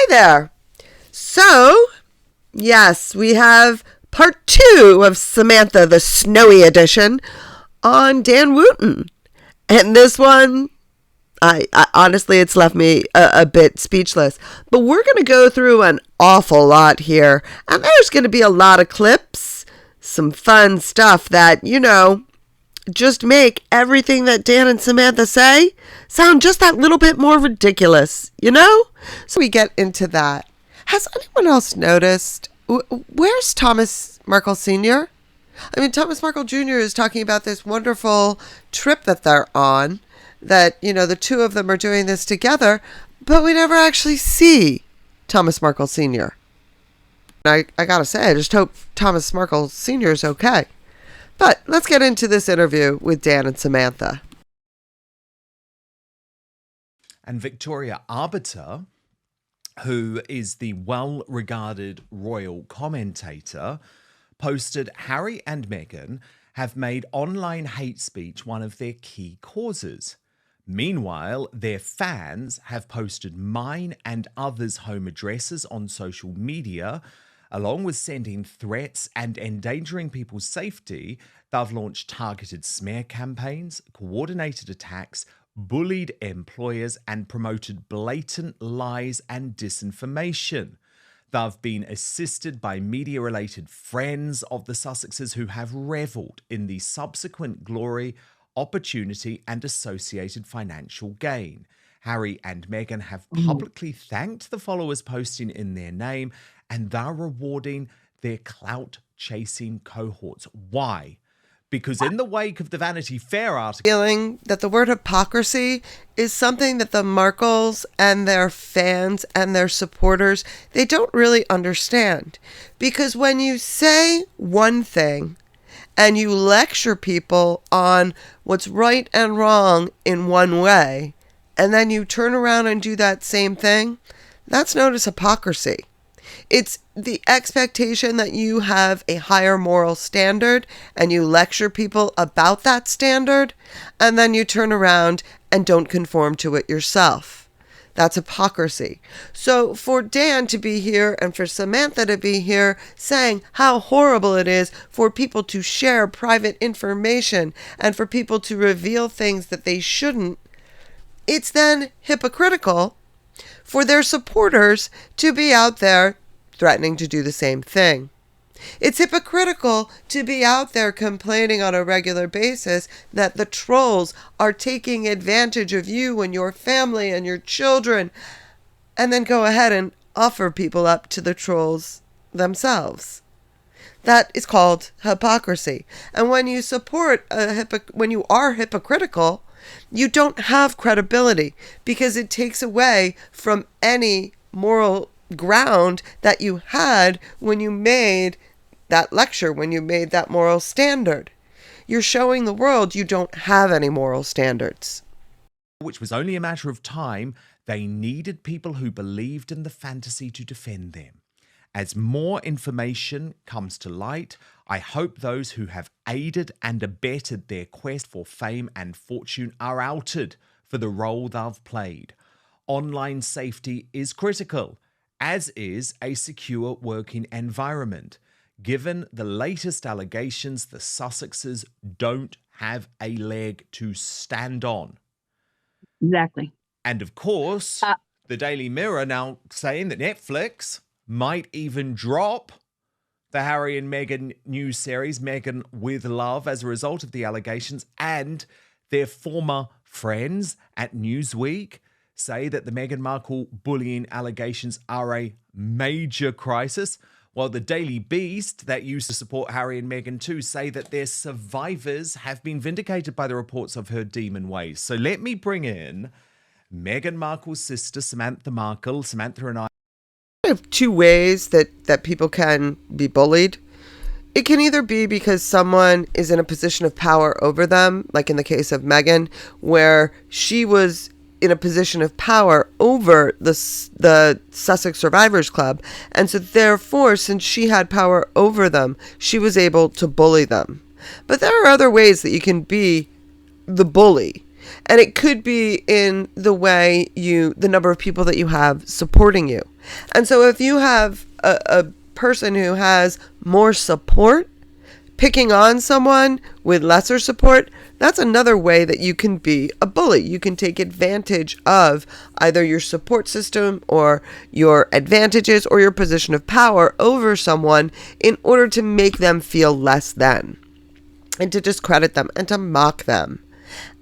there. So, yes, we have part 2 of Samantha, the Snowy edition, on Dan Wooten. And this one, I honestly, it's left me a bit speechless. But we're going to go through an awful lot here. And there's going to be a lot of clips, some fun stuff that, just make everything that Dan and Samantha say sound just that little bit more ridiculous, So we get into that. Has anyone else noticed, where's Thomas Markle Sr.? I mean, Thomas Markle Jr. is talking about this wonderful trip that they're on, that, the two of them are doing this together, but we never actually see Thomas Markle Sr. I gotta say, I just hope Thomas Markle Sr. is okay. But let's get into this interview with Dan and Samantha. And Victoria Arbiter, who is the well-regarded royal commentator, posted Harry and Meghan have made online hate speech one of their key causes. Meanwhile, their fans have posted mine and others' home addresses on social media. Along with sending threats and endangering people's safety, they've launched targeted smear campaigns, coordinated attacks, bullied employers, and promoted blatant lies and disinformation. They've been assisted by media-related friends of the Sussexes who have revelled in the subsequent glory, opportunity, and associated financial gain. Harry and Meghan have publicly thanked the followers posting in their name, and they're rewarding their clout-chasing cohorts. Why? Because in the wake of the Vanity Fair article... Feeling that the word hypocrisy is something that the Markles and their fans and their supporters, they don't really understand. Because when you say one thing and you lecture people on what's right and wrong in one way, and then you turn around and do that same thing, that's known as hypocrisy. It's the expectation that you have a higher moral standard and you lecture people about that standard, and then you turn around and don't conform to it yourself. That's hypocrisy. So for Dan to be here and for Samantha to be here saying how horrible it is for people to share private information and for people to reveal things that they shouldn't, it's then hypocritical for their supporters to be out there threatening to do the same thing. It's hypocritical to be out there complaining on a regular basis that the trolls are taking advantage of you and your family and your children, and then go ahead and offer people up to the trolls themselves. That is called hypocrisy. And when you support when you are hypocritical, you don't have credibility because it takes away from any moral ground that you had when you made that lecture, when you made that moral standard. You're showing the world you don't have any moral standards. Which was only a matter of time. They needed people who believed in the fantasy to defend them. As more information comes to light, I hope those who have aided and abetted their quest for fame and fortune are outed for the role they've played. Online safety is critical, as is a secure working environment. Given the latest allegations, the Sussexes don't have a leg to stand on. Exactly. And of course, the Daily Mirror now saying that Netflix might even drop the Harry and Meghan new series, Meghan with Love, as a result of the allegations, and their former friends at Newsweek say that the Meghan Markle bullying allegations are a major crisis, while the Daily Beast, that used to support Harry and Meghan too, say that their survivors have been vindicated by the reports of her demon ways. So let me bring in Meghan Markle's sister, Samantha Markle. Samantha and I have two ways that people can be bullied. It can either be because someone is in a position of power over them, like in the case of Meghan, where she was in a position of power over the Sussex Survivors Club. And so therefore, since she had power over them, she was able to bully them. But there are other ways that you can be the bully. And it could be in the number of people that you have supporting you. And so if you have a person who has more support, picking on someone with lesser support, that's another way that you can be a bully. You can take advantage of either your support system or your advantages or your position of power over someone in order to make them feel less than, and to discredit them and to mock them.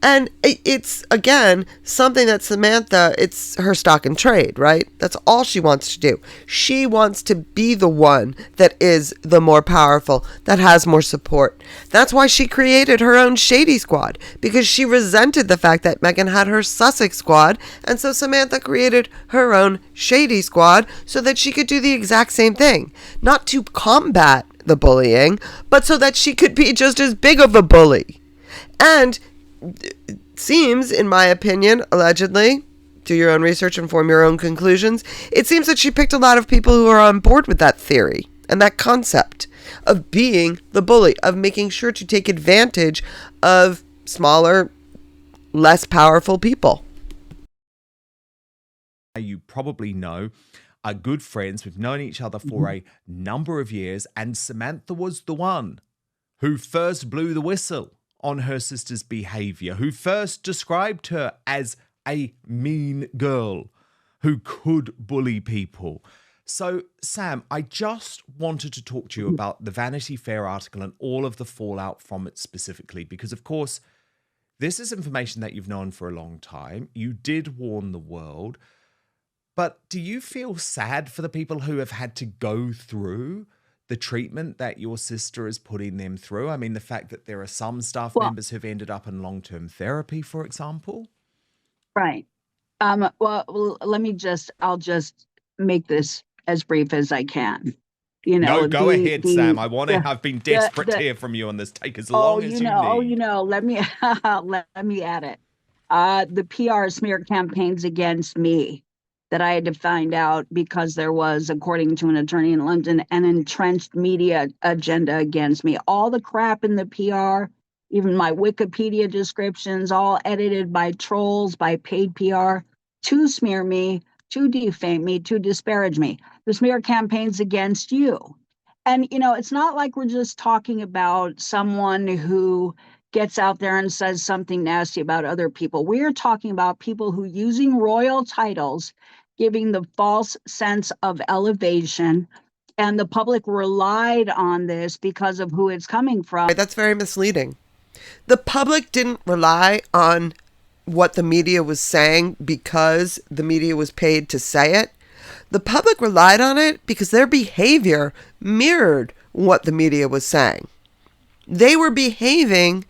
And it's, again, something that Samantha, it's her stock and trade, right? That's all she wants to do. She wants to be the one that is the more powerful, that has more support. That's why she created her own Shady Squad, because she resented the fact that Meghan had her Sussex Squad. And so Samantha created her own Shady Squad so that she could do the exact same thing. Not to combat the bullying, but so that she could be just as big of a bully. And it seems, in my opinion, allegedly, do your own research and form your own conclusions, it seems that she picked a lot of people who are on board with that theory and that concept of being the bully, of making sure to take advantage of smaller, less powerful people. You probably know, are good friends. We've known each other for a number of years, and Samantha was the one who first blew the whistle on her sister's behavior, who first described her as a mean girl who could bully people. So, Sam, I just wanted to talk to you about the Vanity Fair article and all of the fallout from it specifically, because, of course, this is information that you've known for a long time. You did warn the world. But do you feel sad for the people who have had to go through the treatment that your sister is putting them through? I mean, the fact that there are some staff members who've ended up in long-term therapy, for example. Right. Well, I'll just make this as brief as I can. No, go ahead, Sam. I've been desperate to hear from you on this. Take as long as you need. Let me add it. The PR smear campaigns against me that I had to find out because there was, according to an attorney in London, an entrenched media agenda against me. All the crap in the PR, even my Wikipedia descriptions, all edited by trolls, by paid PR, to smear me, to defame me, to disparage me. The smear campaigns against you. And, it's not like we're just talking about someone who gets out there and says something nasty about other people. We're talking about people who, using royal titles, giving the false sense of elevation, and the public relied on this because of who it's coming from. That's very misleading. The public didn't rely on what the media was saying because the media was paid to say it. The public relied on it because their behavior mirrored what the media was saying. They were behaving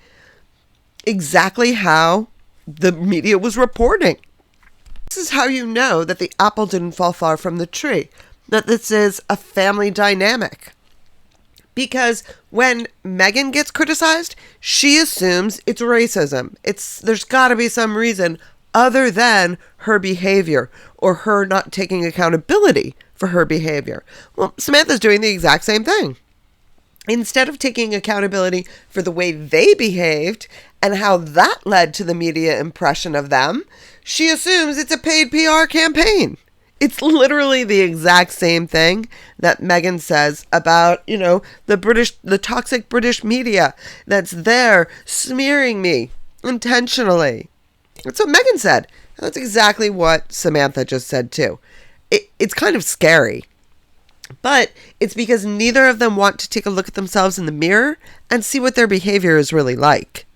exactly how the media was reporting. This is how you know that the apple didn't fall far from the tree, that this is a family dynamic. Because when Meghan gets criticized, she assumes it's racism. There's got to be some reason other than her behavior or her not taking accountability for her behavior. Well, Samantha's doing the exact same thing. Instead of taking accountability for the way they behaved and how that led to the media impression of them, she assumes it's a paid PR campaign. It's literally the exact same thing that Meghan says about, the toxic British media that's there smearing me intentionally. That's what Meghan said. That's exactly what Samantha just said too. It's kind of scary. But it's because neither of them want to take a look at themselves in the mirror and see what their behavior is really like.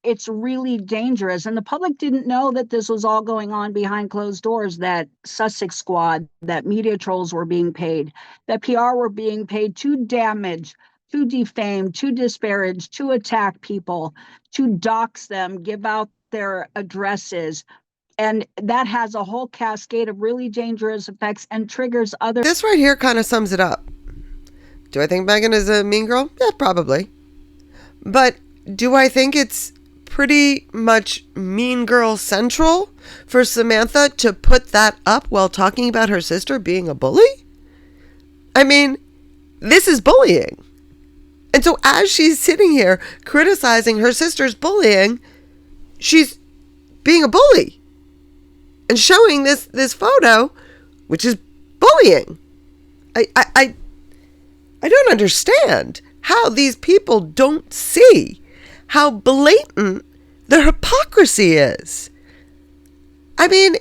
It's really dangerous. And the public didn't know that this was all going on behind closed doors, that Sussex Squad, that media trolls were being paid, that PR were being paid to damage, to defame, to disparage, to attack people, to dox them, give out their addresses. And that has a whole cascade of really dangerous effects and triggers other... This right here kind of sums it up. Do I think Meghan is a mean girl? Yeah, probably. But do I think it's pretty much mean girl central for Samantha to put that up while talking about her sister being a bully? I mean, this is bullying. And so as she's sitting here criticizing her sister's bullying, she's being a bully and showing this photo, which is bullying. I don't understand how these people don't see how blatant the hypocrisy is. I mean,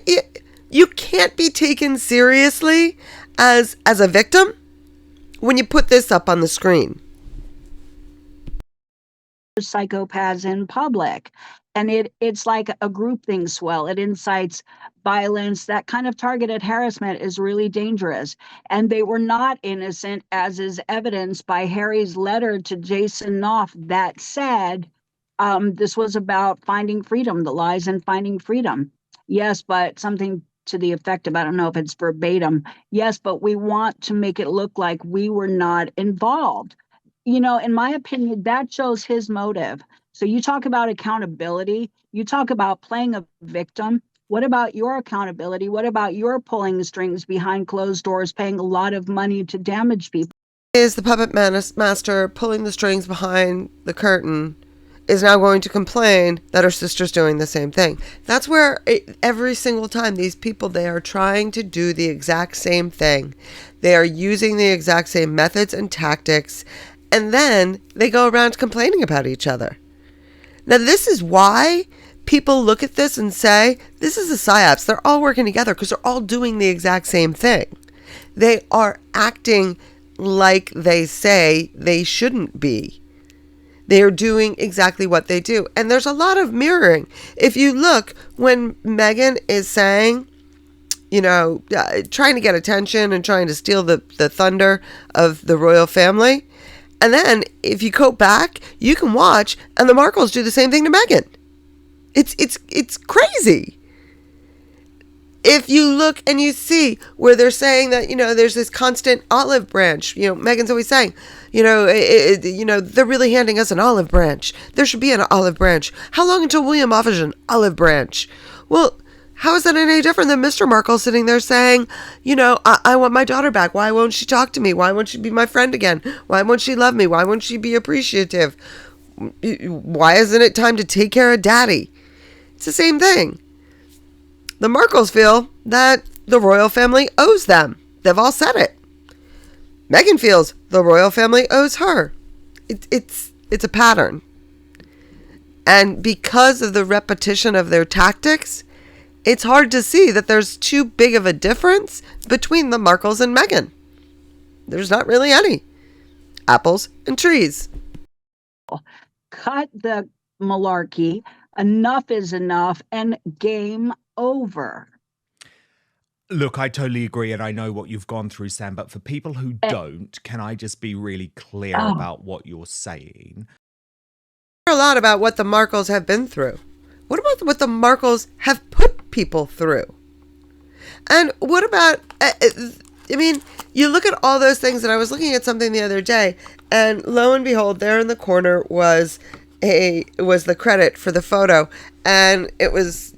you can't be taken seriously as a victim when you put this up on the screen. Psychopaths in public, and it's like a groupthink swell. It incites violence. That kind of targeted harassment is really dangerous, and they were not innocent, as is evidenced by Harry's letter to Jason Knopf that said this was about finding freedom, the lies in finding freedom. Yes, but something to the effect of, I don't know if it's verbatim, yes, but we want to make it look like we were not involved. In my opinion, that shows his motive. So you talk about accountability, you talk about playing a victim. What about your accountability? What about your pulling the strings behind closed doors, paying a lot of money to damage people? Is the puppet master pulling the strings behind the curtain is now going to complain that her sister's doing the same thing. That's where every single time these people, they are trying to do the exact same thing. They are using the exact same methods and tactics, and then they go around complaining about each other. Now, this is why people look at this and say, this is a psyops. They're all working together because they're all doing the exact same thing. They are acting like they say they shouldn't be. They are doing exactly what they do. And there's a lot of mirroring. If you look, when Meghan is saying, trying to get attention and trying to steal the thunder of the royal family, and then if you go back, you can watch, and the Markles do the same thing to Meghan. It's crazy. If you look and you see where they're saying that, there's this constant olive branch. Meghan's always saying, they're really handing us an olive branch. There should be an olive branch. How long until William offers an olive branch? Well, how is that any different than Mr. Markle sitting there saying, I want my daughter back. Why won't she talk to me? Why won't she be my friend again? Why won't she love me? Why won't she be appreciative? Why isn't it time to take care of daddy? It's the same thing. The Markles feel that the royal family owes them. They've all said it. Meghan feels the royal family owes her. It's a pattern. And because of the repetition of their tactics, it's hard to see that there's too big of a difference between the Markles and Meghan. There's not really any. Apples and trees. Cut the malarkey. Enough is enough, and game over. Look, I totally agree, and I know what you've gone through, Sam, but for people who don't, can I just be really clear about what you're saying? A lot about what the Markles have been through. What about what the Markles have put people through? And what about, you look at all those things, and I was looking at something the other day, and lo and behold, there in the corner was the credit for the photo, and it was,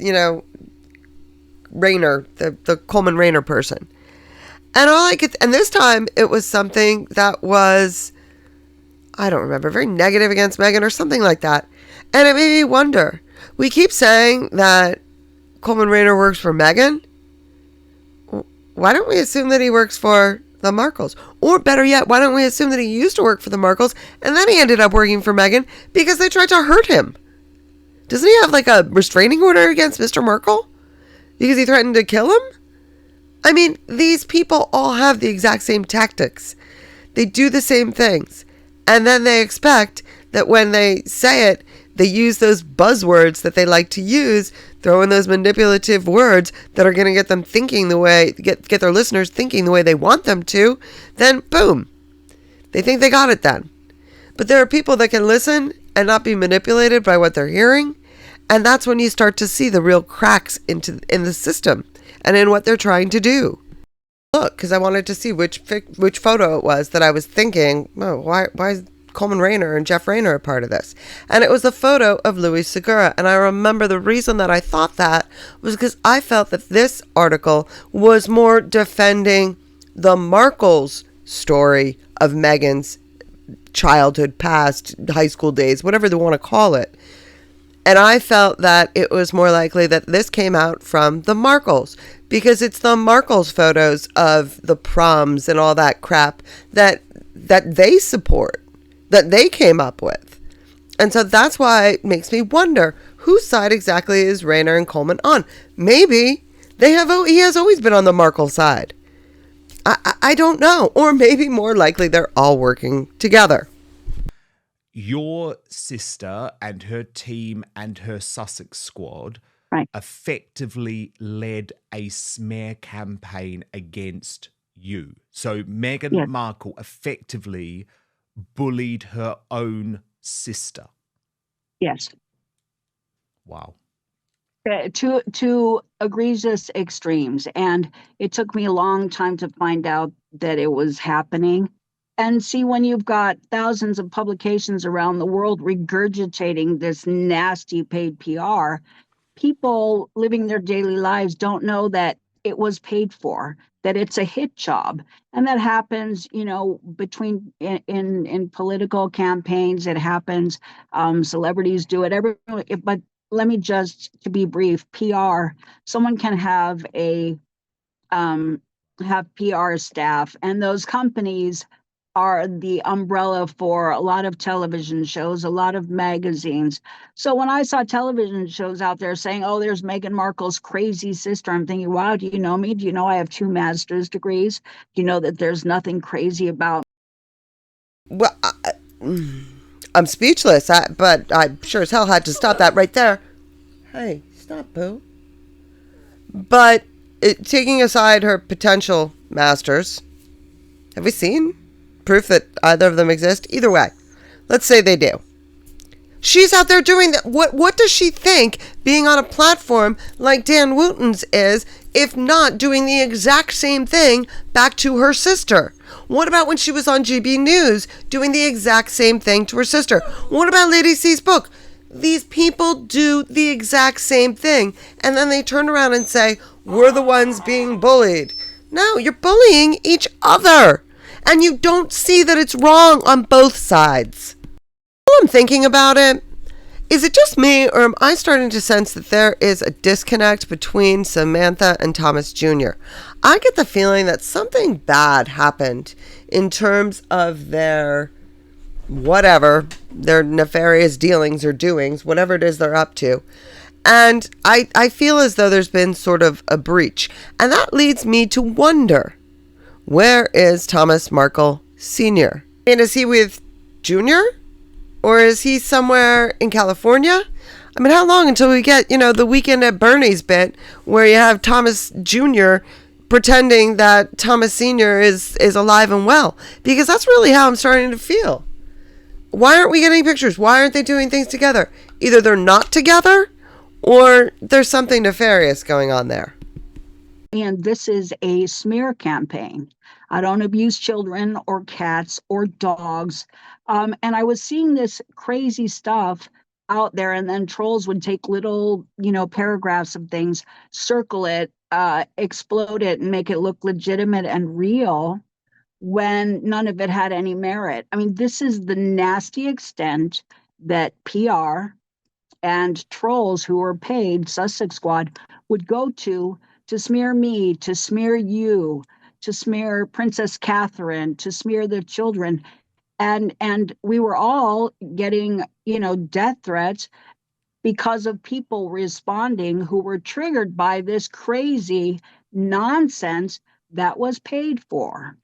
Rayner, the Coleman Rayner person. And this time it was something that was, I don't remember, very negative against Meghan or something like that. And it made me wonder, we keep saying that Coleman Rayner works for Meghan. Why don't we assume that he works for the Markles? Or better yet, why don't we assume that he used to work for the Markles and then he ended up working for Meghan because they tried to hurt him? Doesn't he have like a restraining order against Mr. Markle because he threatened to kill him? I mean, these people all have the exact same tactics. They do the same things. And then they expect that when they say it, they use those buzzwords that they like to use, throw in those manipulative words that are going to get them thinking the way, get their listeners thinking the way they want them to, then boom, they think they got it then. But there are people that can listen and not be manipulated by what they're hearing, and that's when you start to see the real cracks in the system and in what they're trying to do. Look, because I wanted to see which photo it was that I was thinking, oh, why is Coleman Rayner and Jeff Rayner a part of this? And it was a photo of Louis Segura. And I remember the reason that I thought that was because I felt that this article was more defending the Markles' story of Meghan's childhood past, high school days, whatever they want to call it. And I felt that it was more likely that this came out from the Markles, because it's the Markles photos of the proms and all that crap that they support, that they came up with. And so that's why it makes me wonder, whose side exactly is Rayner and Coleman on? Maybe he has always been on the Markle side. I don't know. Or maybe more likely they're all working together. Your sister and her team and her Sussex squad effectively led a smear campaign against you. So Meghan Markle effectively bullied her own sister. Yes. Wow. To egregious extremes. And it took me a long time to find out that it was happening. And see, when you've got thousands of publications around the world regurgitating this nasty paid PR, people living their daily lives don't know that it was paid for, that it's a hit job. And that happens, between in political campaigns. It happens. Celebrities do it. But let me just, to be brief, PR. Someone can have have PR staff, and those companies are the umbrella for a lot of television shows, a lot of magazines. So when I saw television shows out there saying, "Oh, there's Meghan Markle's crazy sister," I'm thinking, wow, do you know me? Do you know I have 2 master's degrees? Do you know that there's nothing crazy about? Well, I'm speechless, but I sure as hell had to stop that right there. Hey, stop, boo. But taking aside her potential masters, have we seen proof that either of them exist? Either way, let's say they do. She's out there doing that. What does she think being on a platform like Dan Wooten's is, if not doing the exact same thing back to her sister? What about when she was on GB News doing the exact same thing to her sister? What about Lady C's book? These people do the exact same thing, and then they turn around and say, we're the ones being bullied. No, you're bullying each other. And you don't see that it's wrong on both sides. While I'm thinking about it, is it just me, or am I starting to sense that there is a disconnect between Samantha and Thomas Jr.? I get the feeling that something bad happened in terms of their nefarious dealings or doings, whatever it is they're up to. And I feel as though there's been sort of a breach. And that leads me to wonder, where is Thomas Markle Sr.? And is he with Jr.? Or is he somewhere in California? I mean, how long until we get, the Weekend at Bernie's bit where you have Thomas Jr. pretending that Thomas Sr. is alive and well? Because that's really how I'm starting to feel. Why aren't we getting pictures? Why aren't they doing things together? Either they're not together, or there's something nefarious going on there. And this is a smear campaign. I don't abuse children or cats or dogs. And I was seeing this crazy stuff out there, and then trolls would take little, paragraphs of things, circle it, explode it, and make it look legitimate and real, when none of it had any merit. I mean, this is the nasty extent that PR and trolls who are paid, Sussex Squad, would go to smear me, to smear you, to smear Princess Catherine, to smear the children. And we were all getting, death threats because of people responding who were triggered by this crazy nonsense that was paid for.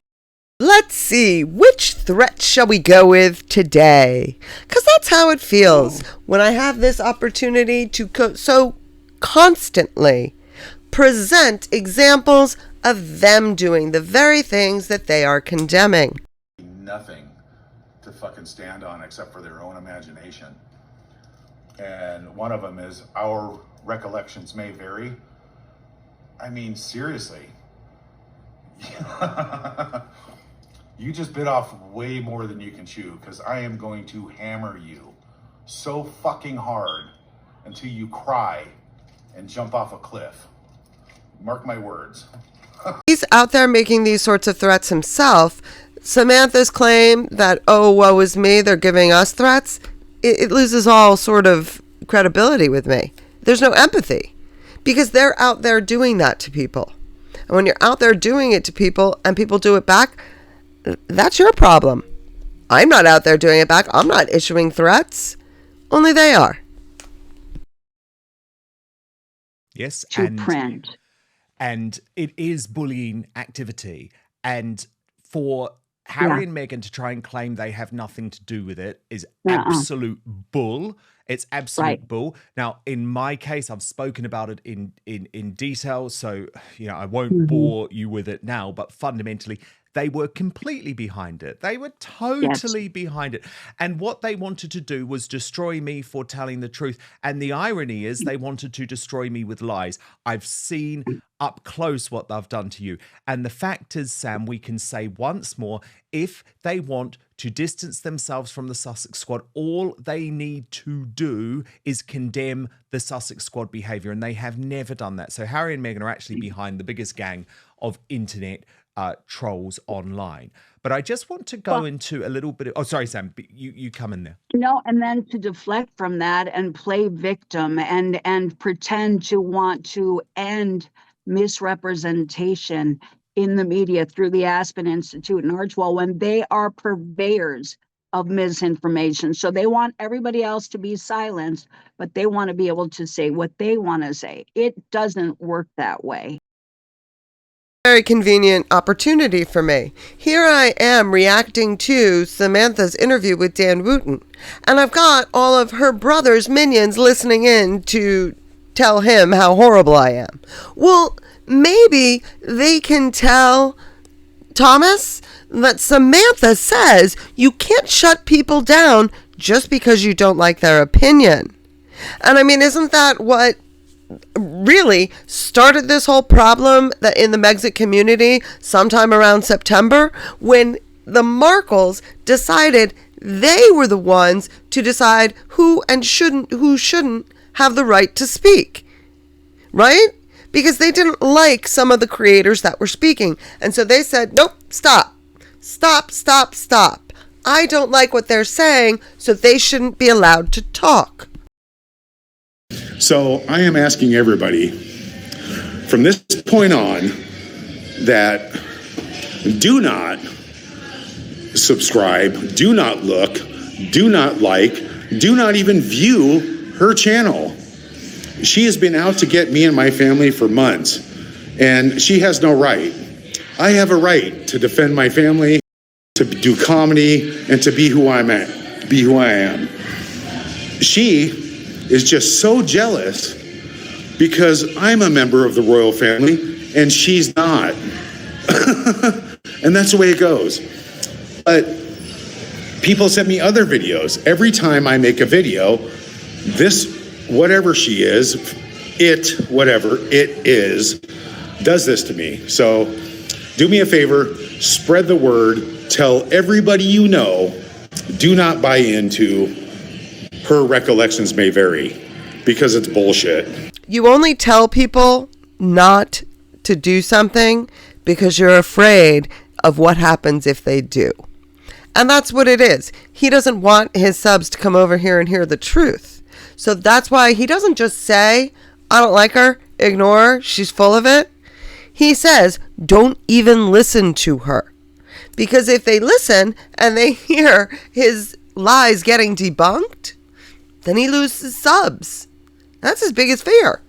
Let's see, which threat shall we go with today? Because that's how it feels when I have this opportunity to so constantly present examples of them doing the very things that they are condemning. Nothing to fucking stand on except for their own imagination. And one of them is, our recollections may vary. I mean, seriously. You just bit off way more than you can chew, because I am going to hammer you so fucking hard until you cry and jump off a cliff. Mark my words. He's out there making these sorts of threats himself. Samantha's claim that, oh, woe is me, they're giving us threats, it loses all sort of credibility with me. There's no empathy because they're out there doing that to people. And when you're out there doing it to people and people do it back, that's your problem. I'm not out there doing it back. I'm not issuing threats. Only they are. Yes, To print. and it is bullying activity. And for Harry and Meghan to try and claim they have nothing to do with it is absolute bull. It's absolute bull. Now, in my case, I've spoken about it in detail, so I won't bore you with it now. But fundamentally, they were completely behind it. They were totally behind it. And what they wanted to do was destroy me for telling the truth. And the irony is they wanted to destroy me with lies. I've seen up close what they've done to you. And the fact is, Sam, we can say once more, if they want to distance themselves from the Sussex Squad, all they need to do is condemn the Sussex Squad behaviour. And they have never done that. So Harry and Meghan are actually behind the biggest gang of internet trolls online. But I just want to go into a little bit of, oh, sorry, Sam, you come in there. No, and then to deflect from that and play victim and pretend to want to end misrepresentation in the media through the Aspen Institute and Archwell when they are purveyors of misinformation. So they want everybody else to be silenced, but they want to be able to say what they want to say. It doesn't work that way. Very convenient opportunity for me. Here I am reacting to Samantha's interview with Dan Wooten, and I've got all of her brother's minions listening in to tell him how horrible I am. Well, maybe they can tell Thomas that Samantha says you can't shut people down just because you don't like their opinion. And I mean, isn't that what really started this whole problem that in the Megxit community sometime around September, when the Markles decided they were the ones to decide who shouldn't have the right to speak, right? Because they didn't like some of the creators that were speaking. And so they said, nope, stop. I don't like what they're saying, so they shouldn't be allowed to talk. So I am asking everybody from this point on that do not subscribe, do not look, do not like, do not even view her channel. She has been out to get me and my family for months, and she has no right. I have a right to defend my family, to do comedy, and to be who I'm at, be who I am. She is just so jealous because I'm a member of the royal family and she's not. And that's the way it goes. But people send me other videos. Every time I make a video, this, whatever she is, whatever it is, does this to me. So do me a favor, spread the word, tell everybody you know, do not buy into her recollections may vary, because it's bullshit. You only tell people not to do something because you're afraid of what happens if they do. And that's what it is. He doesn't want his subs to come over here and hear the truth. So that's why he doesn't just say, I don't like her, ignore her, she's full of it. He says, don't even listen to her. Because if they listen and they hear his lies getting debunked, then he loses subs. That's his biggest fear.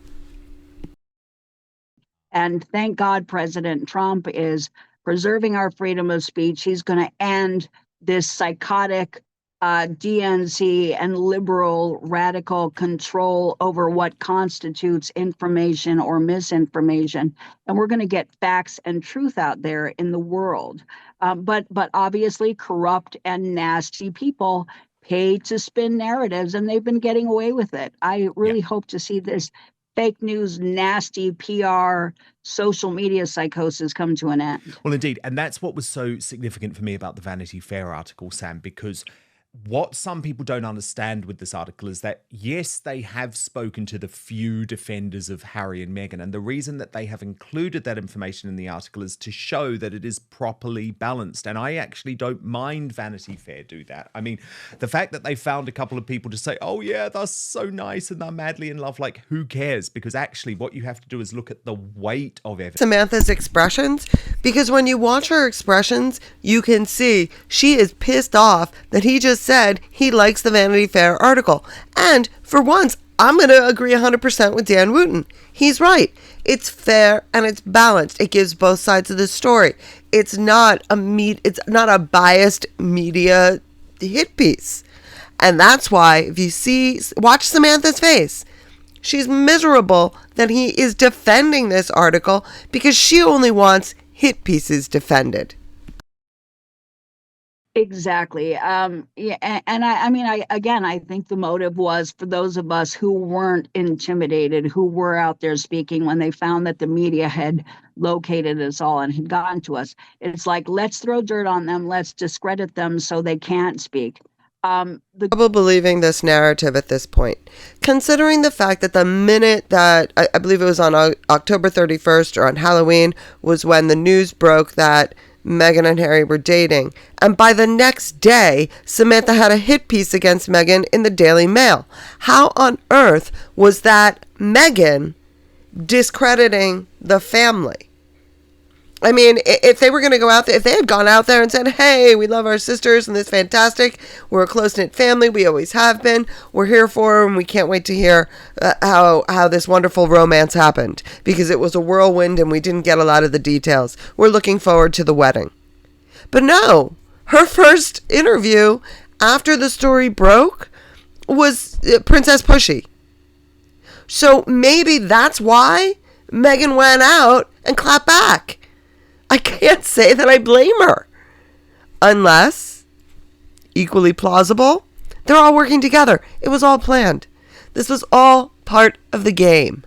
And thank God President Trump is preserving our freedom of speech. He's going to end this psychotic DNC and liberal radical control over what constitutes information or misinformation. And we're going to get facts and truth out there in the world. But obviously corrupt and nasty people pay to spin narratives, and they've been getting away with it. I really hope to see this fake news, nasty PR, social media psychosis come to an end. Well, indeed. And that's what was so significant for me about the Vanity Fair article, Sam, because what some people don't understand with this article is that, yes, they have spoken to the few defenders of Harry and Meghan. And the reason that they have included that information in the article is to show that it is properly balanced. And I actually don't mind Vanity Fair do that. I mean, the fact that they found a couple of people to say, oh, yeah, they're so nice and they're madly in love, like, who cares? Because actually what you have to do is look at the weight of evidence. Samantha's expressions, because when you watch her expressions, you can see she is pissed off that he just said he likes the Vanity Fair article. And for once, I'm going to agree 100% with Dan Wooten. He's right. It's fair and it's balanced. It gives both sides of the story. It's not a biased media hit piece. And that's why if you watch Samantha's face, she's miserable that he is defending this article because she only wants hit pieces defended. Exactly. Yeah, and I think the motive was for those of us who weren't intimidated, who were out there speaking when they found that the media had located us all and had gotten to us. It's like, let's throw dirt on them, let's discredit them so they can't speak. Trouble believing this narrative at this point, considering the fact that the minute that I believe it was on October 31st or on Halloween was when the news broke that Meghan and Harry were dating, and by the next day Samantha had a hit piece against Meghan in the Daily Mail. How on earth was that Meghan discrediting the family? I mean, if they were going to go out there, if they had gone out there and said, hey, we love our sisters and this is fantastic, we're a close-knit family, we always have been, we're here for her, and we can't wait to hear how this wonderful romance happened, because it was a whirlwind and we didn't get a lot of the details. We're looking forward to the wedding. But no, her first interview after the story broke was Princess Pushy. So maybe that's why Meghan went out and clapped back. I can't say that I blame her. Unless, equally plausible, they're all working together. It was all planned. This was all part of the game.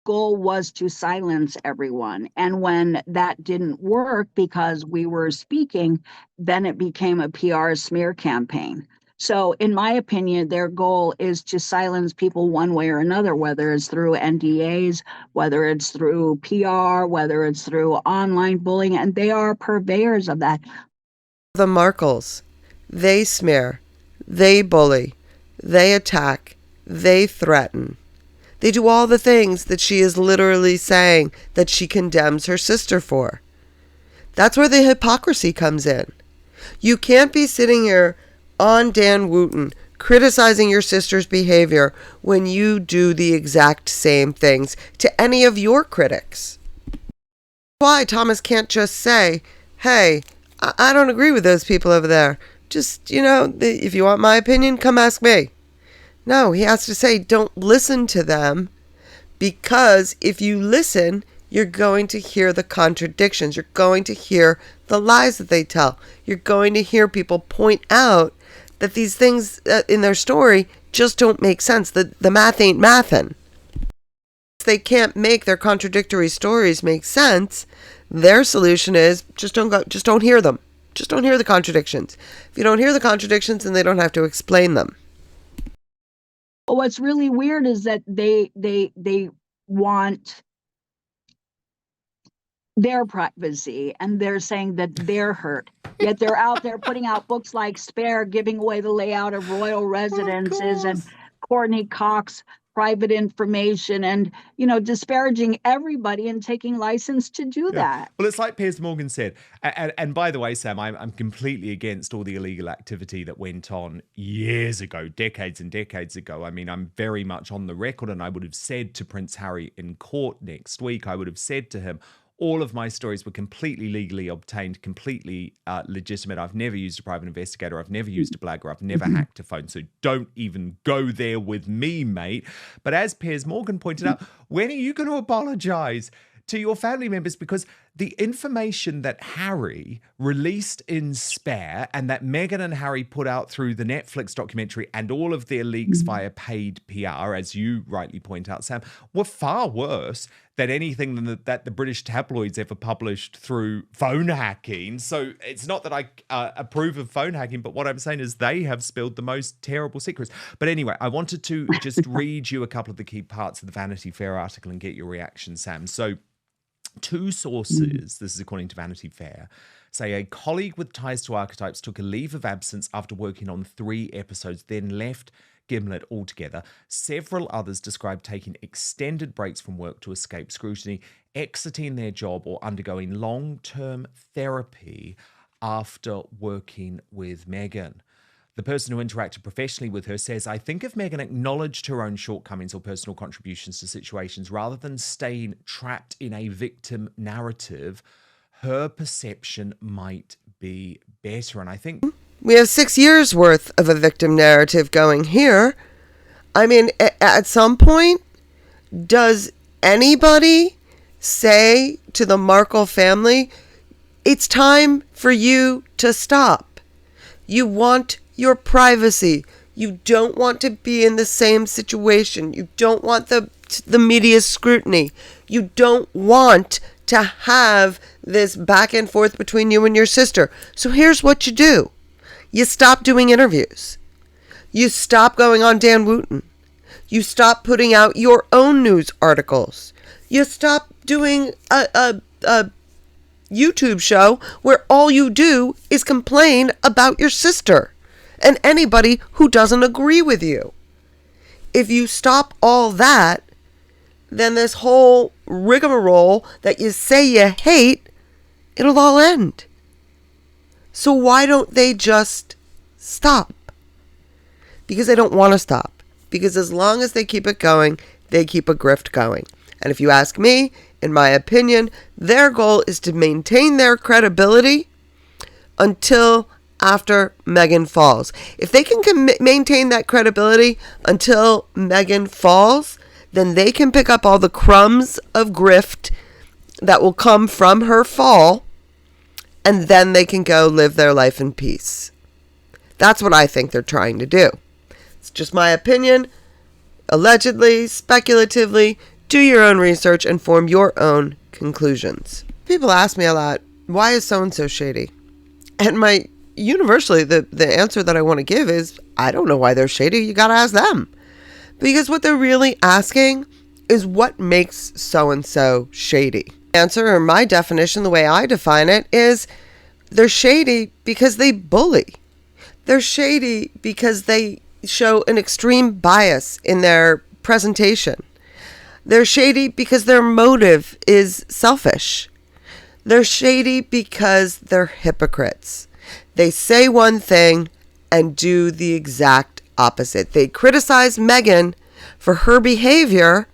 Goal was to silence everyone. And when that didn't work because we were speaking, then it became a PR smear campaign. So in my opinion, their goal is to silence people one way or another, whether it's through NDAs, whether it's through PR, whether it's through online bullying, and they are purveyors of that. The Markles, they smear, they bully, they attack, they threaten. They do all the things that she is literally saying that she condemns her sister for. That's where the hypocrisy comes in. You can't be sitting here on Dan Wooten criticizing your sister's behavior when you do the exact same things to any of your critics. Why Thomas can't just say, hey, I don't agree with those people over there. Just, if you want my opinion, come ask me. No, he has to say, don't listen to them, because if you listen, you're going to hear the contradictions. You're going to hear the lies that they tell. You're going to hear people point out that these things in their story just don't make sense. The math ain't mathin'. If they can't make their contradictory stories make sense, their solution is just don't hear them. Just don't hear the contradictions. If you don't hear the contradictions, then they don't have to explain them. What's really weird is that they want their privacy, and they're saying that they're hurt, yet they're out there putting out books like Spare, giving away the layout of royal residences, and Courtney Cox private information, and disparaging everybody and taking license to do that. Well, it's like Piers Morgan said, and by the way, Sam, I'm completely against all the illegal activity that went on years ago, decades and decades ago. I mean, I'm very much on the record, and I would have said to Prince Harry in court next week, I would have said to him, all of my stories were completely legally obtained, completely legitimate. I've never used a private investigator. I've never used a blagger. I've never hacked a phone. So don't even go there with me, mate. But as Piers Morgan pointed out, when are you going to apologize to your family members? Because the information that Harry released in Spare and that Meghan and Harry put out through the Netflix documentary and all of their leaks via paid PR, as you rightly point out, Sam, were far worse than anything that the British tabloids ever published through phone hacking. So it's not that I approve of phone hacking, but what I'm saying is they have spilled the most terrible secrets. But anyway, I wanted to just read you a couple of the key parts of the Vanity Fair article and get your reaction, Sam. So, two sources, this is according to Vanity Fair, say a colleague with ties to archetypes took a leave of absence after working on 3 episodes, then left Gimlet altogether. Several others described taking extended breaks from work to escape scrutiny, exiting their job, or undergoing long-term therapy after working with Meghan. The person who interacted professionally with her says, I think if Meghan acknowledged her own shortcomings or personal contributions to situations rather than staying trapped in a victim narrative, her perception might be better. And I think we have 6 years worth of a victim narrative going here. I mean, at some point, does anybody say to the Markle family, it's time for you to stop? You want your privacy. You don't want to be in the same situation. You don't want the media's scrutiny. You don't want to have this back and forth between you and your sister. So here's what you do. You stop doing interviews. You stop going on Dan Wooten. You stop putting out your own news articles. You stop doing a YouTube show where all you do is complain about your sister and anybody who doesn't agree with you. If you stop all that, then this whole rigmarole that you say you hate, it'll all end. So why don't they just stop? Because they don't want to stop. Because as long as they keep it going, they keep a grift going. And if you ask me, in my opinion, their goal is to maintain their credibility until after Meghan falls. If they can maintain that credibility until Meghan falls, then they can pick up all the crumbs of grift that will come from her fall, and then they can go live their life in peace. That's what I think they're trying to do. It's just my opinion. Allegedly, speculatively, do your own research and form your own conclusions. People ask me a lot, why is so-and-so shady? And universally, the answer that I want to give is, I don't know why they're shady. You got to ask them. Because what they're really asking is what makes so-and-so shady. Answer, or my definition, the way I define it, is they're shady because they bully. They're shady because they show an extreme bias in their presentation. They're shady because their motive is selfish. They're shady because they're hypocrites. They say one thing and do the exact opposite. They criticize Meghan for her behavior,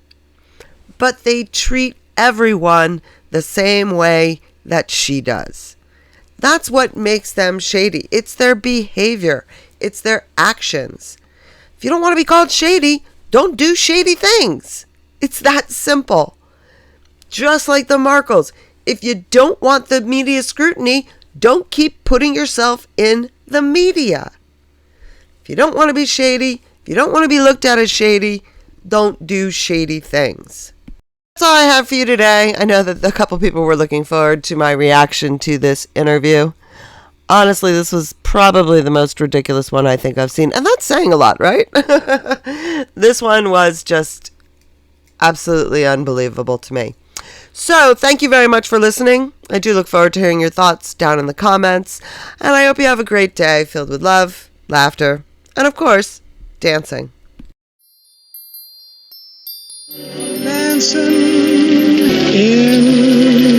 but they treat everyone the same way that she does. That's what makes them shady. It's their behavior. It's their actions. If you don't want to be called shady, don't do shady things. It's that simple. Just like the Markles. If you don't want the media scrutiny, don't keep putting yourself in the media. If you don't want to be shady, if you don't want to be looked at as shady, don't do shady things. That's all I have for you today. I know that a couple people were looking forward to my reaction to this interview. Honestly, this was probably the most ridiculous one I think I've seen. And that's saying a lot, right? This one was just absolutely unbelievable to me. So, thank you very much for listening. I do look forward to hearing your thoughts down in the comments. And I hope you have a great day filled with love, laughter, and of course, dancing. Dancing in